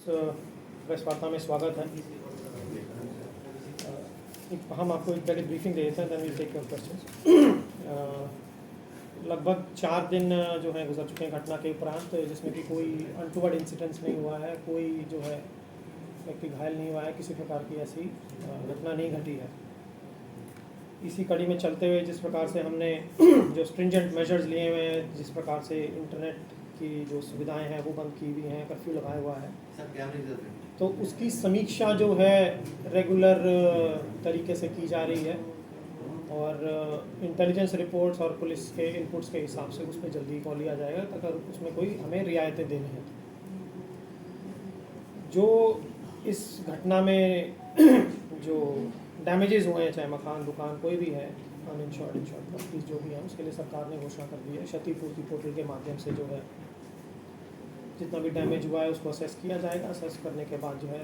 Press वार्ता में स्वागत है। हम आपको एक पहले ब्रीफिंग दे देते हैं, then we take your questions. लगभग 4 दिन जो है गुजर चुके हैं घटना के उपरांत, जिसमें कि कोई अनटूवर्ड इंसिडेंट्स नहीं हुआ है, कोई जो है व्यक्ति घायल नहीं हुआ है, किसी प्रकार की ऐसी घटना नहीं घटी है। इसी कड़ी में चलते हुए जिस प्रकार से हमने जो स्ट्रिंजेंट मेजर्स लिए हुए हैं, जिस प्रकार से इंटरनेट की जो सुविधाएं हैं वो बंद की हुई हैं, कर्फ्यू लगाया हुआ है, तो उसकी समीक्षा जो है रेगुलर तरीके से की जा रही है और इंटेलिजेंस रिपोर्ट्स और पुलिस के इनपुट्स के हिसाब से उस पर जल्दी कॉल लिया जाएगा अगर उसमें कोई हमें रियायतें देनी है। जो इस घटना में जो डैमेजेस हुए हैं, चाहे मकान दुकान कोई भी है, अनइंश्योर्ड इंश्योर्ड प्रॉपर्टीज जो भी है, उसके लिए सरकार ने घोषणा कर दी है। क्षतिपूर्ति पोर्टल के माध्यम से जो है जितना भी डैमेज हुआ है उसको असेस किया जाएगा। असेस करने के बाद जो है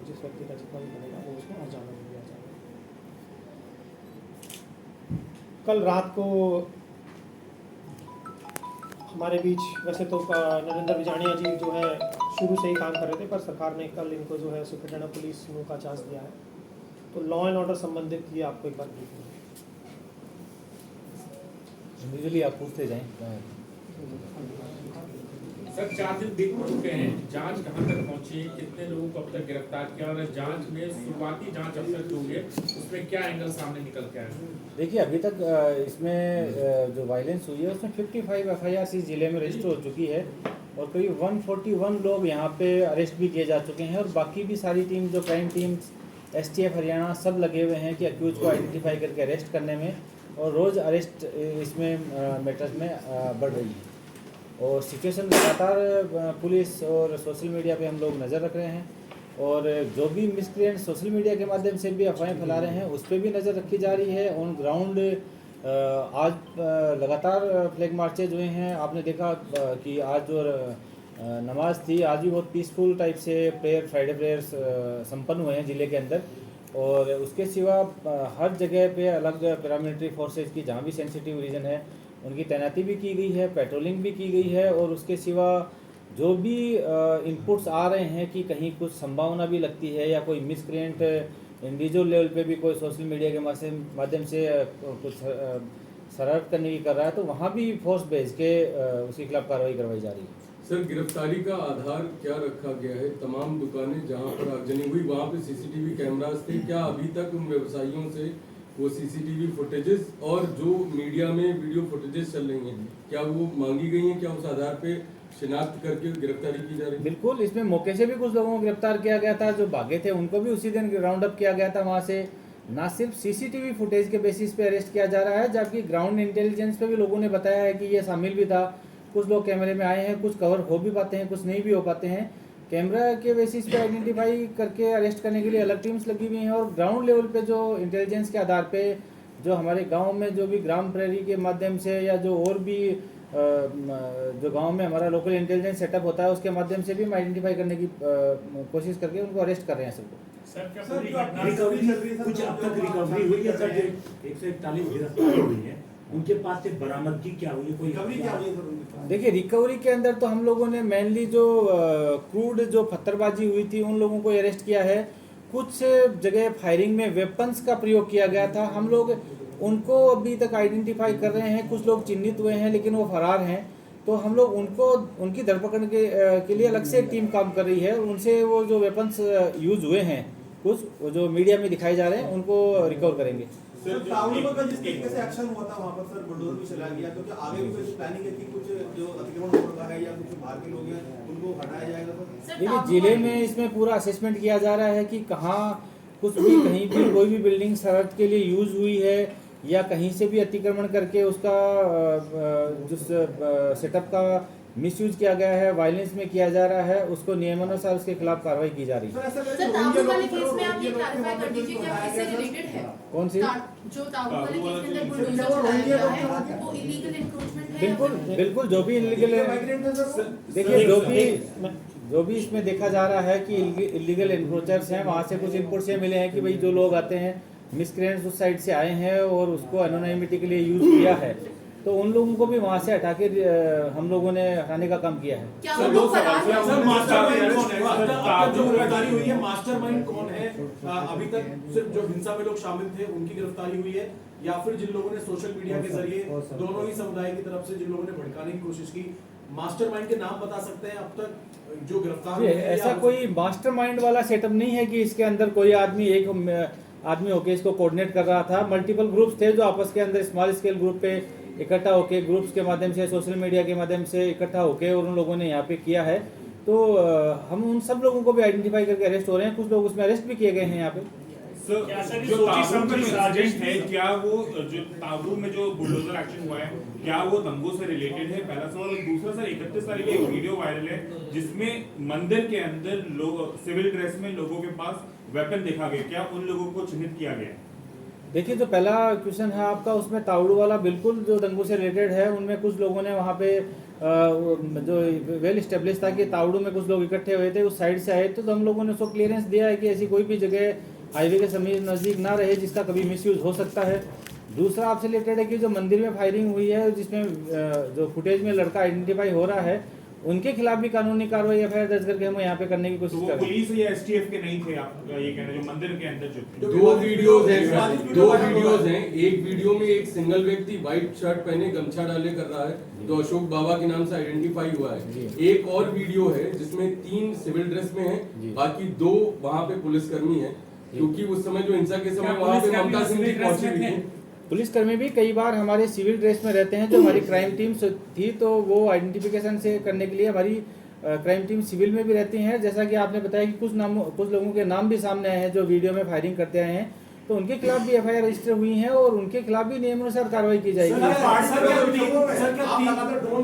जिस व्यक्ति का जितना भी बनेगा वो उसको हर्जाना दिया जाएगा। कल रात को हमारे बीच वैसे तो नरेंद्र विजानिया जी जो है शुरू से ही काम कर रहे थे, पर सरकार ने कल इनको जो है सुपरिटेंडेंट पुलिस का चार्ज दिया है। तो लॉ एंड ऑर्डर संबंधित ये आपको एक बार इंडिविजुअली आप पूछते जाएं। सर 4 दिन बीत चुके हैं, जांच कहां तक पहुंची, कितने लोगों को अब तक गिरफ्तार किया और जांच में शुरुआती जांच अब तक जो है उसमें क्या एंगल सामने निकल के आया? देखिए अभी तक इसमें जो वायलेंस हुई है उसमें 55 FIR इस जिले में रजिस्टर हो चुकी है और करीब 141 लोग यहाँ पे अरेस्ट भी किए जा चुके हैं और बाकी भी सारी टीम जो क्राइम टीम्स STF हरियाणा सब लगे हुए हैं कि अक्यूज को आइडेंटिफाई करके अरेस्ट करने में, और रोज़ अरेस्ट इसमें मैटर्स में बढ़ रही है और सिचुएशन लगातार पुलिस और सोशल मीडिया पे हम लोग नज़र रख रहे हैं और जो भी मिसक्रिएंट सोशल मीडिया के माध्यम से भी अफवाहें फैला रहे हैं उस पर भी नज़र रखी जा रही है। ऑन ग्राउंड आज लगातार फ्लैग मार्चेज हुए हैं। आपने देखा कि आज जो नमाज थी आज भी बहुत पीसफुल टाइप से फ्राइडे प्रेयर्स संपन्न हुए हैं ज़िले के अंदर, और उसके सिवा हर जगह पे अलग पैरामिलिट्री फोर्सेज की जहाँ भी सेंसिटिव रीजन है उनकी तैनाती भी की गई है, पेट्रोलिंग भी की गई है और उसके सिवा जो भी इनपुट्स आ रहे हैं कि कहीं कुछ संभावना भी लगती है या कोई मिसक्रिएंट इंडिविजुअल लेवल पे भी कोई सोशल मीडिया के माध्यम से कुछ शरारत करने की कर रहा है, तो वहाँ भी फोर्स भेज के उसके खिलाफ कार्रवाई करवाई जा रही है। सर गिरफ्तारी का आधार क्या रखा गया है? तमाम दुकानें जहां पर आगजनी हुई वहां पे CCTV कैमरास थे, क्या अभी तक उन व्यवसायियों से वो CCTV फुटेजेस और जो मीडिया में वीडियो फुटेजेस चल रही हैं क्या वो मांगी गई हैं? क्या उस आधार पे शिनाख्त करके गिरफ्तारी की जा रही है? बिल्कुल, इसमें मौके से भी कुछ लोगों को गिरफ्तार किया गया था, जो भागे थे उनको भी उसी दिन राउंड अप किया गया था। वहाँ से ना सिर्फ CCTV फुटेज के बेसिस पे अरेस्ट किया जा रहा है, जबकि ग्राउंड इंटेलिजेंस पे भी लोगों ने बताया है कि ये शामिल भी था। कुछ लोग कैमरे में आए हैं, कुछ कवर हो भी पाते हैं, कुछ नहीं भी हो पाते हैं। कैमरा के बेसिस पे आइडेंटिफाई करके अरेस्ट करने के लिए अलग टीम्स लगी हुई हैं और ग्राउंड लेवल पे जो इंटेलिजेंस के आधार पे जो हमारे गांव में जो भी ग्राम प्रहरी के माध्यम से या जो और भी जो गांव में हमारा लोकल इंटेलिजेंस सेटअप होता है उसके माध्यम से भी हम आइडेंटिफाई करने की कोशिश करके उनको अरेस्ट कर रहे हैं सबको। कुछ अब तक रिकवरी हुई है सर? 141 गिरफ्तारी हुई है, उनके पास से बरामदगी क्या हुई, कोई रिकवरी क्या हुई है? देखिए रिकवरी के अंदर तो हम लोगों ने मेनली जो क्रूड जो पत्थरबाजी हुई थी उन लोगों को अरेस्ट किया है। कुछ जगह फायरिंग में वेपन्स का प्रयोग किया गया था, हम लोग उनको अभी तक आइडेंटिफाई कर रहे हैं। कुछ लोग चिन्हित हुए हैं लेकिन वो फरार हैं, तो हम लोग उनको उनकी धरपकड़ के लिए अलग से एक टीम काम कर रही है। उनसे वो जो वेपन्स यूज हुए हैं कुछ जो मीडिया में दिखाए जा रहे हैं उनको रिकवर करेंगे। सर टाउन पर जिस तरीके से एक्शन हुआ था वहाँ पर सर बुलडोजर भी चला गया, क्योंकि आगे भी कुछ प्लानिंग है कि कुछ जो अतिक्रमण हो रहा है या कुछ बाहर के लोग हैं उनको हटाया जाएगा सर? देखिए जिले में इसमें पूरा असेसमेंट किया जा रहा है कि कहाँ कुछ भी कहीं भी कोई भी बिल्डिंग शरारत के लिए यूज हुई है या कहीं से भी अतिक्रमण करके उसका जिस सेटअप का मिसयूज किया गया है, वायलेंस में किया जा रहा है, उसको नियमानुसार उसके खिलाफ कार्रवाई की जा रही है। सर ताऊ वाले केस में आप ये क्लैरिफाई कर दीजिए क्या इससे रिलेटेड है? कौन सी? जो ताऊ वाले केस के अंदर बुलडोजर चलाया गया है वो इलीगल एनक्रोचमेंट है? बिल्कुल बिल्कुल, जो भी इलीगल है, देखिए जो भी इसमें देखा जा रहा है कि इलीगल एनक्रोचर्स हैं, वहाँ से कुछ इनपुट्स ये मिले हैं कि भाई जो लोग आते हैं मिसक्रिएंट्स उस साइड से आए हैं और उसको एनोनिमिटी के लिए यूज़ किया है, तो उन लोगों को भी वहाँ से हटा के हम लोगों ने हटाने का काम किया है। क्या वो लोग फरार हैं? सर मास्टरमाइंड कौन है? अब तक जो गिरफ्तारी हुई है मास्टरमाइंड कौन है? अभी तक सिर्फ जो हिंसा में लोग शामिल थे उनकी गिरफ्तारी हुई है या फिर जिन लोगों ने सोशल मीडिया के जरिए दोनों ही समुदाय की तरफ से जिन लोगों ने भड़काने की कोशिश की, मास्टरमाइंड के नाम बता सकते हैं अब तक जो गिरफ्तार हुए हैं? ऐसा कोई मास्टरमाइंड वाला सेटअप नहीं है कि इसके अंदर कोई आदमी एक आदमी होके इसको कोऑर्डिनेट कर रहा था। मल्टीपल ग्रुप्स थे जो आपस के अंदर स्मॉल स्केल ग्रुप पे इकट्ठा होके ग्रुप्स के माध्यम से सोशल मीडिया के माध्यम से इकट्ठा होके और उन लोगों ने यहाँ पे किया है। तो हम उन सब लोगों को भी आइडेंटिफाई करके अरेस्ट हो रहे हैं, कुछ लोग उसमें अरेस्ट भी किए गए हैं यहाँ पे। सर जो ताबू में इंसिडेंट है, क्या वो जो ताबू में जो बुलडोजर एक्शन हुआ है क्या वो दंगों से रिलेटेड है? पहला सवाल। और दूसरा सर 31 तारीख की एक वीडियो वायरल है जिसमें मंदिर के अंदर लोग सिविल ड्रेस में लोगों के पास वेपन देखा गया, क्या उन लोगों को चिन्हित किया गया? देखिए जो पहला क्वेश्चन है आपका, उसमें ताउड़ू वाला बिल्कुल जो दंगों से रिलेटेड है। उनमें कुछ लोगों ने वहाँ पे जो वेल स्टेब्लिश था कि ताउड़ू में कुछ लोग इकट्ठे हुए थे, उस साइड से आए, तो हम लोगों ने उसको क्लियरेंस दिया है कि ऐसी कोई भी जगह हाईवे के समीप नज़दीक ना रहे जिसका कभी मिसयूज हो सकता है। दूसरा आपसे रिलेटेड है कि जो मंदिर में फायरिंग हुई है जिसमें जो फुटेज में लड़का आइडेंटिफाई हो रहा है, उनके खिलाफ भी कानूनी कार्रवाई एफआईआर दर्ज करके हम यहाँ पे करने की कोशिश कर रहे हैं। पुलिस या एसटीएफ के नहीं थे आप ये कह रहे हैं जो मंदिर के अंदर जो दो वीडियोज हैं। एक वीडियो में एक सिंगल व्यक्ति व्हाइट शर्ट पहने गमछा डाले कर रहा है, तो अशोक बाबा के नाम से आइडेंटिफाई हुआ है। एक और वीडियो है जिसमें 3 सिविल ड्रेस में हैं, बाकी 2 वहाँ पे पुलिसकर्मी हैं, क्योंकि उस समय जो हिंसा के समय वहाँ पे ममता सिंह जी पहुंची हुई थी। पुलिसकर्मी भी कई बार हमारे सिविल ड्रेस में रहते हैं। जो हमारी क्राइम टीम थी तो वो आइडेंटिफिकेशन से करने के लिए हमारी क्राइम टीम सिविल में भी रहती हैं। जैसा कि आपने बताया कि कुछ लोगों के नाम भी सामने आए हैं जो वीडियो में फायरिंग करते आए हैं, तो उनके खिलाफ भी एफआईआर रजिस्टर हुई है और उनके खिलाफ भी नियमानुसार कार्रवाई की जाएगी। ड्रोन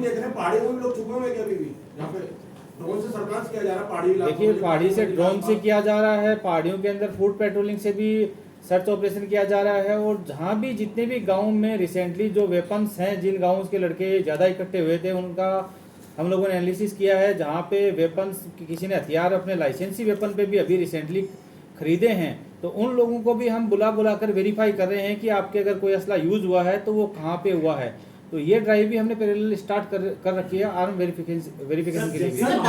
देख रहे हैं, पहाड़ी में भी लोग छुपे हुए हैं अभी भी यहाँ पे ड्रोन से सर्विलांस किया जा रहा है पहाड़ी इलाकों में। देखिए पहाड़ी से ड्रोन से किया जा रहा है, पहाड़ियों के अंदर फूड पेट्रोलिंग से भी सर्च ऑपरेशन किया जा रहा है, और जहाँ भी जितने भी गाँव में रिसेंटली जो वेपन्स हैं, जिन गाँव के लड़के ज़्यादा इकट्ठे हुए थे, उनका हम लोगों ने एनालिसिस किया है। जहाँ पे वेपन्स किसी ने हथियार अपने लाइसेंसी वेपन पे भी अभी रिसेंटली खरीदे हैं, तो उन लोगों को भी हम बुला कर वेरीफाई कर रहे हैं कि आपके अगर कोई असला यूज हुआ है तो वो कहाँ पे हुआ है। तो ये ड्राइव भी हमने पैरेलल स्टार्ट कर रखी है आर्म वेरिफिकेशन के लिए। सर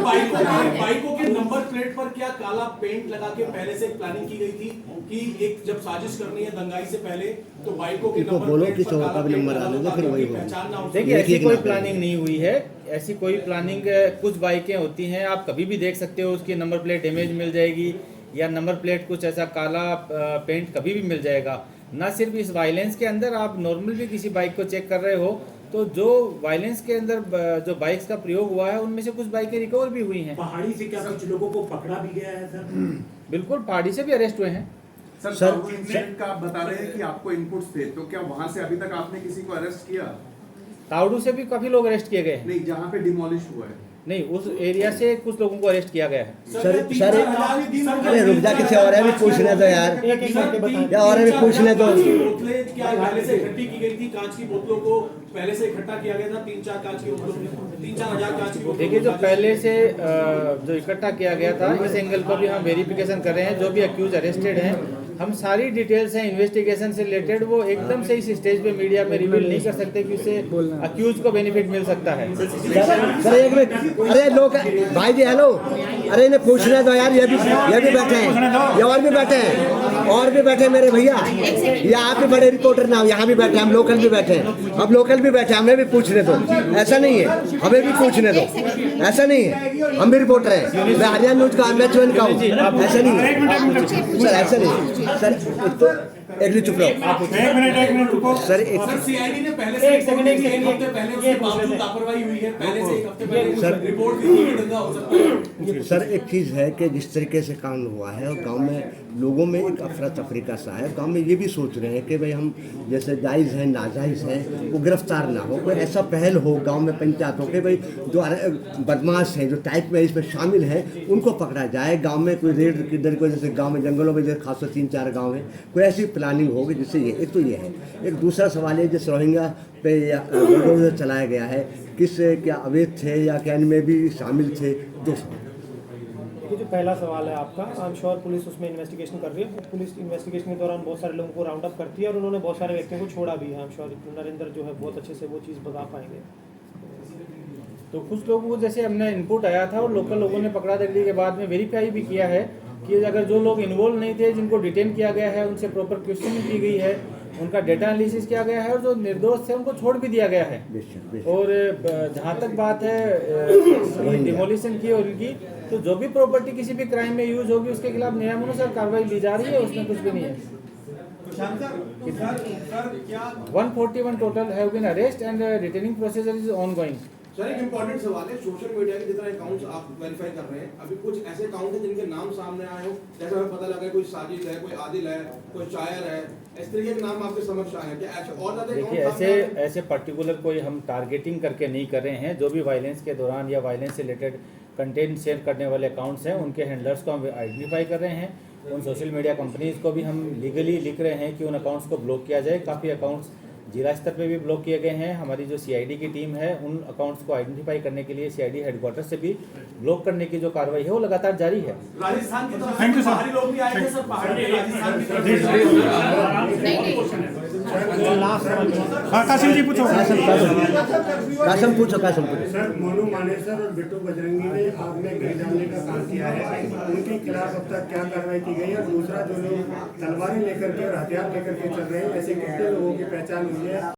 बाइकों के नंबर प्लेट पर क्या काला पेंट लगा के पहले से प्लानिंग की गई थी कि एक जब साजिश करनी है दंगाई से पहले तो बाइकों के नंबर बोलो प्लेट कि पर काला पेंट नंबर आने दो, फिर वही होगा। पहचानना हो। देखिए ऐसी कोई प्लानिंग नहीं हुई है, ऐसी कोई प्लानिंग। कुछ बाइकें होती हैं, आप कभी भी देख सकते हो, उसकी नंबर प्लेट डैमेज मिल जाएगी या नंबर प्लेट कुछ ऐसा काला पेंट कभी भी मिल जाएगा। ना सिर्फ इस वायलेंस के अंदर, आप नॉर्मल भी किसी बाइक को चेक कर रहे हो तो जो वायलेंस के अंदर जो बाइक्स का प्रयोग हुआ है उनमें से कुछ बाइकें रिकवर भी हुई हैं। पहाड़ी से क्या कुछ लोगों को पकड़ा भी गया है सर? बिल्कुल, पहाड़ी से भी अरेस्ट हुए हैं। सर इंसिडेंट का आप बता रहे हैं कि आपको इनपुट्स थे, तो क्या वहां से अभी तक आपने किसी को अरेस्ट किया? ताउडू से भी काफी लोग अरेस्ट किए गए हैं। नहीं, जहाँ पे डिमोलिश हुआ है नहीं, उस एरिया से कुछ लोगों को अरेस्ट किया गया है। सर अरे रुक जा, किसी और है भी पूछने दो यार, या और भी पूछने दो। बोतलें क्या पहले से इकट्ठी की गई थी? कांच की बोतलों को पहले से इकट्ठा किया गया था, 3-4 कांच की बोतलों, 3-4 हजार कांच की बोतलों। देखिए जो पहले से जो इकट्ठा किया गया था, इस एंगल पर भी हम वेरिफिकेशन कर रहे हैं। जो भी अक्यूज अरेस्टेड हैं, हम सारी डिटेल्स हैं इन्वेस्टिगेशन से रिलेटेड, वो एकदम से इस स्टेज पे मीडिया में रिवील नहीं कर सकते कि उससे अक्यूज को बेनिफिट मिल सकता है। सर एक मिनट, अरे लोग भाई जी हेलो, अरे इन्हें पूछने दो यार, ये भी बैठे हैं, ये और भी बैठे हैं, और भी बैठे मेरे भैया, ये आप भी बड़े रिपोर्टर ना हो, यहाँ भी बैठे, हम लोकल भी बैठे हैं, हम लोकल भी बैठे, हमें भी पूछने दो। ऐसा नहीं है, हमें भी पूछने दो, ऐसा नहीं है, हम भी रिपोर्टर हैं, मैं हरियाणा न्यूज का एमएच1 का हूँ, ऐसा नहीं है सर, ऐसा नहीं सर। तो एक मिनट चुप रहो, एक मिनट रुको सर। सर सीआईडी ने पहले से एक हफ्ते पहले उसके बावजूद लापरवाही हुई है, पहले से एक हफ्ते पहले रिपोर्ट दी थी कि दंगा हो सकता है। सर एक चीज़ है कि जिस तरीके से काम हुआ है और गांव में लोगों में एक अफरा तफरी का सा है, गांव में ये भी सोच रहे हैं कि भाई हम जैसे जायज़ हैं नाजायज़ हैं वो गिरफ्तार ना हो, कोई ऐसा पहल हो गांव में पंचायतों के भाई जो बदमाश हैं, जो टाइप में इसमें शामिल हैं, उनको पकड़ा जाए। गांव में कोई रेड किधर को, जैसे गांव में जंगलों में जैसे खासकर 3-4 गाँव हैं, कोई ऐसी प्लानिंग होगी जिससे ये, एक तो ये है। एक दूसरा सवाल है जिस रोहिंग्या पे या बुलडोजर चलाया गया है, किस क्या अवैध थे या क्या इनमें भी शामिल थे? 2 सवाल। देखिए, जो पहला सवाल है आपका, आई एम श्योर पुलिस उसमें इन्वेस्टिगेशन कर रही है। पुलिस इन्वेस्टिगेशन के दौरान बहुत सारे लोगों को राउंड अप करती है और उन्होंने बहुत सारे व्यक्तियों को छोड़ा भी है। आई एम श्योर नरेंद्र जो है बहुत अच्छे से वो चीज़ बता पाएंगे। तो कुछ लोगों को जैसे हमने इनपुट आया था और लोकल लोगों ने पकड़ा दगड़ी के बाद में वेरीफाई भी किया है कि अगर जो लोग इन्वॉल्व नहीं थे, जिनको डिटेन किया गया है, उनसे प्रॉपर क्वेश्चनिंग की गई है, उनका डेटा एनालिसिस किया गया है और जो निर्दोष थे उनको छोड़ भी दिया गया है। और जहाँ तक बात है डिमोलिशन की और इनकी, तो जो भी प्रॉपर्टी किसी भी क्राइम में यूज होगी उसके खिलाफ नियमानुसार कार्रवाई ली जा रही है, उसमें कुछ भी नहीं है। 141 total have been arrest and retaining procedure is ongoing. Sir, एक इम्पोर्टेंट सवाल है, सोशल मीडिया के जितने अकाउंट्स आप वेरीफाई कर रहे हैं, अभी कुछ ऐसे अकाउंट हैं जिनके नाम सामने आए हो, जैसे हमें पता लगा कोई साजिद है, कोई आदिल है, कोई शायर है, इस तरीके के नाम आपके समक्ष आए हैं क्या? ऐसे और ज्यादा देखिए, ऐसे पर्टिकुलर कोई हम टारगेटिंग करके नहीं कर रहे हैं। जो भी वायलेंस के दौरान या वायलेंस से रिलेटेड कंटेंट शेयर करने वाले अकाउंट्स हैं, उनके हैंडलर्स को हम आइडेंटिफाई कर रहे हैं। उन सोशल मीडिया कंपनीज को भी हम लीगली लिख रहे हैं कि उन अकाउंट्स को ब्लॉक किया जाए। काफ़ी अकाउंट्स जिला स्तर पे भी ब्लॉक किए गए हैं। हमारी जो सीआईडी की टीम है, उन अकाउंट्स को आइडेंटिफाई करने के लिए सीआईडी हेडक्वार्टर से भी ब्लॉक करने की जो कार्रवाई है वो लगातार जारी है। राजस्थान की तरफ से बाहरी लोग भी आए थे सर, पहाड़ में राजस्थान की तरफ कासिम जी पूछो। कासिम पूछो। सर, मोनू मानेसर और बिट्टू बजरंगी ने आग में घी डालने का काम किया है, उनके खिलाफ अब तक क्या कार्रवाई की गई है? और दूसरा, जो लोग तलवारें लेकर के और हथियार लेकर के चल रहे हैं, ऐसे कितने लोगों की पहचान हुई है?